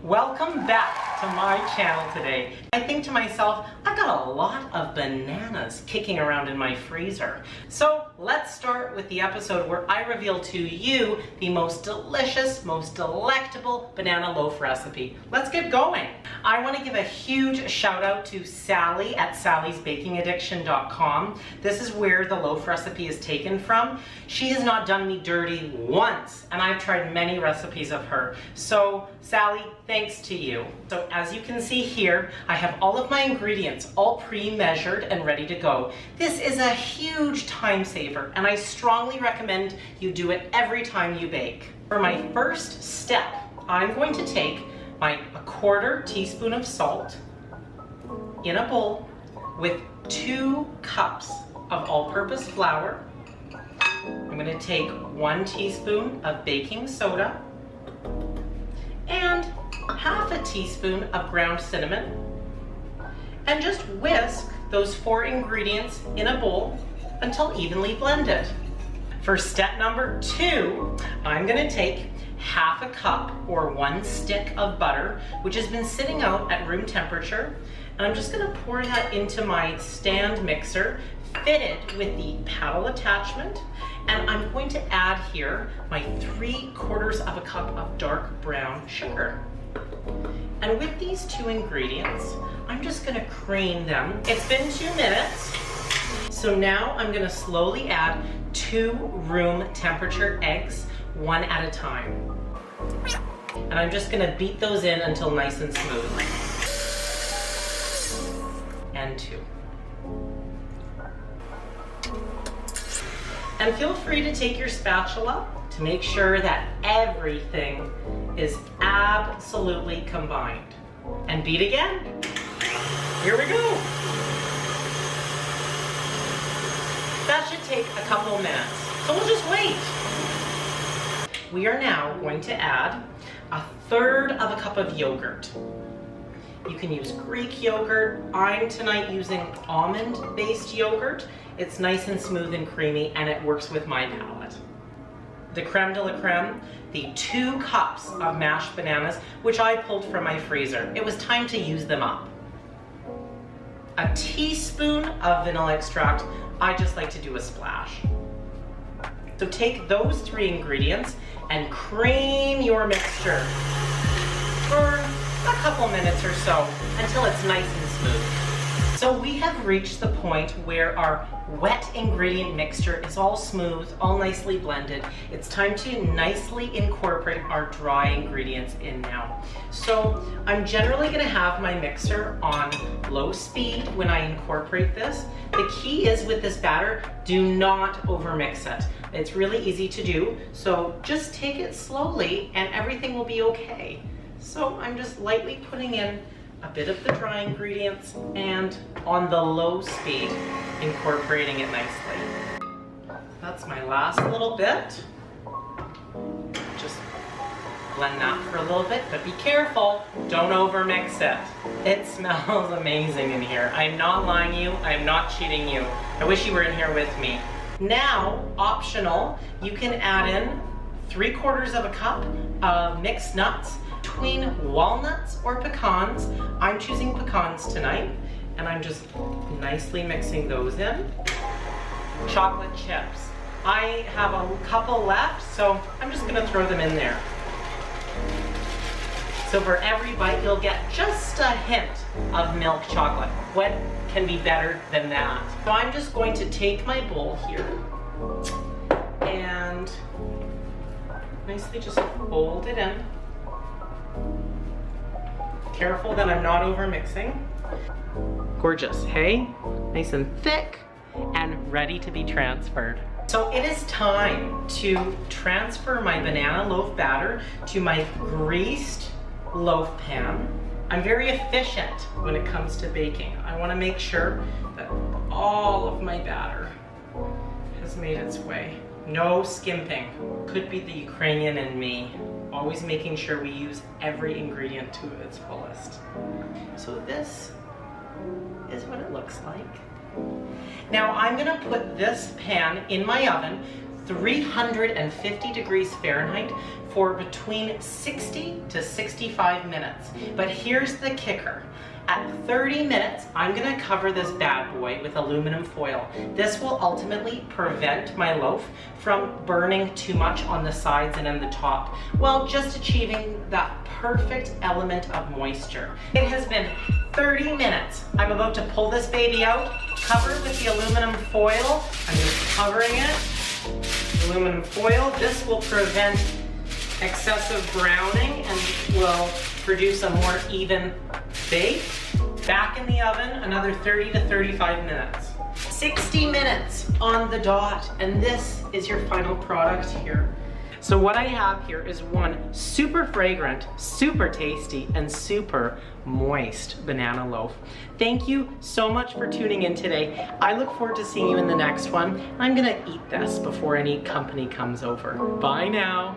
Welcome back to my channel today. I think to myself, I've got a lot of bananas kicking around in my freezer. So let's start with the episode where I reveal to you the most delicious, most delectable banana loaf recipe. Let's get going. I want to give a huge shout out to Sally at sallysbakingaddiction.com. This is where the loaf recipe is taken from. She has not done me dirty once, and I've tried many recipes of her. So Sally, thanks to you. So as you can see here, I have all of my ingredients all pre-measured and ready to go. This is a huge time saver, and I strongly recommend you do it every time you bake. For my first step, I'm going to take a 1/4 teaspoon of salt in a bowl with 2 cups of all-purpose flour. I'm going to take 1 teaspoon of baking soda and 1/2 teaspoon of ground cinnamon, and just whisk those 4 ingredients in a bowl until evenly blended. For step number 2, I'm going to take 1/2 cup or 1 stick of butter, which has been sitting out at room temperature, and I'm just going to pour that into my stand mixer fitted with the paddle attachment, and I'm going to add here my 3/4 of a cup of dark brown sugar. And with these 2 ingredients, I'm just going to cream them. It's been 2 minutes, so now I'm going to slowly add 2 room temperature eggs, 1 at a time. And I'm just going to beat those in until nice and smooth. And 2. And feel free to take your spatula to make sure that everything is absolutely combined. And beat again. Here we go. That should take a couple minutes, so we'll just wait. We are now going to add 1/3 of a cup of yogurt. You can use Greek yogurt. I'm tonight using almond-based yogurt. It's nice and smooth and creamy, and it works with my palate. The creme de la creme, the 2 cups of mashed bananas, which I pulled from my freezer. It was time to use them up. A teaspoon of vanilla extract. I just like to do a splash. So take those 3 ingredients and cream your mixture for a couple minutes or so until it's nice and smooth. So we have reached the point where our wet ingredient mixture is all smooth, all nicely blended. It's time to nicely incorporate our dry ingredients in now. So I'm generally going to have my mixer on low speed when I incorporate this. The key is with this batter, do not overmix it. It's really easy to do, so just take it slowly and everything will be okay. So I'm just lightly putting in a bit of the dry ingredients and on the low speed, incorporating it nicely. That's my last little bit. Just blend that for a little bit, but be careful, don't overmix it. It smells amazing in here. I'm not lying to you, I'm not cheating you. I wish you were in here with me. Now, optional, you can add in 3/4 of a cup of mixed nuts, between walnuts or pecans. I'm choosing pecans tonight, and I'm just nicely mixing those in. Chocolate chips. I have a couple left, so I'm just gonna throw them in there. So for every bite, you'll get just a hint of milk chocolate. What can be better than that? So I'm just going to take my bowl here and nicely just fold it in. Careful that I'm not over mixing. Gorgeous, hey? Nice and thick and ready to be transferred. So it is time to transfer my banana loaf batter to my greased loaf pan. I'm very efficient when it comes to baking. I want to make sure that all of my batter has made its way. No skimping. Could be the Ukrainian in me. Always making sure we use every ingredient to its fullest. So this is what it looks like. Now I'm gonna put this pan in my oven 350 degrees Fahrenheit for between 60 to 65 minutes. But here's the kicker. At 30 minutes, I'm gonna cover this bad boy with aluminum foil. This will ultimately prevent my loaf from burning too much on the sides and on the top, while just achieving that perfect element of moisture. It has been 30 minutes. I'm about to pull this baby out, covered with the aluminum foil. I'm just covering it. Aluminum foil. This will prevent excessive browning and will produce a more even bake. Back in the oven, another 30 to 35 minutes. 60 minutes on the dot, and this is your final product here. So what I have here is one super fragrant, super tasty, and super moist banana loaf. Thank you so much for tuning in today. I look forward to seeing you in the next one. I'm gonna eat this before any company comes over. Bye now.